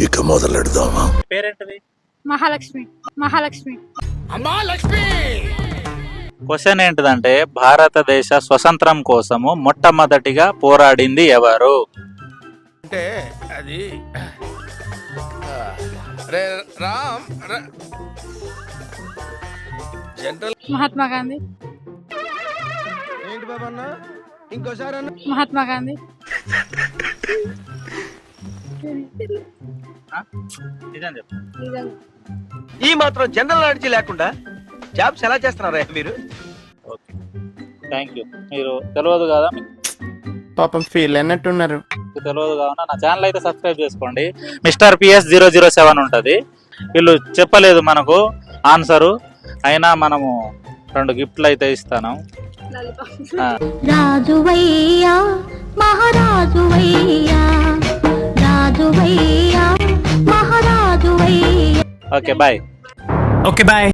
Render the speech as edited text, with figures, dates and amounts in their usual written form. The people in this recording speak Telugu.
ఇక మొదలెడదామా? పేరేంటిది? మహాలక్ష్మి. మహాలక్ష్మి. క్వశ్చన్ ఏంటిదంటే భారతదేశ స్వతంత్రం కోసము మొట్టమొదటిగా పోరాడింది ఎవరు? అంటే అది రే రామ్ జనరల్ మహాత్మా గాంధీ. ఏంటి బాబా అన్న ఇంకోసారి అన్న మహాత్మా గాంధీ. నిజం చెప్పు. ఈ మాత్రం జనరల్ నాలెడ్జ్ లేకుండా జాబ్స్ ఎలా చేస్తున్నారా మీరు? Okay, thank you. మీరు తెలియదు కదా, పాపం ఫీల్ అన్నట్టున్నారు. మీకు తెలియదు కావున నా ఛానల్ అయితే సబ్స్క్రైబ్ చేసుకోండి. మిస్టర్ PS 007 ఉంటుంది. వీళ్ళు చెప్పలేదు మనకు ఆన్సరు, అయినా మనము 2 గిఫ్ట్లు అయితే ఇస్తాను. రాజువయ్యా మహారాజువయ్యా రాజువయ్యా మహారాజువయ్యా. Okay bye. Okay bye.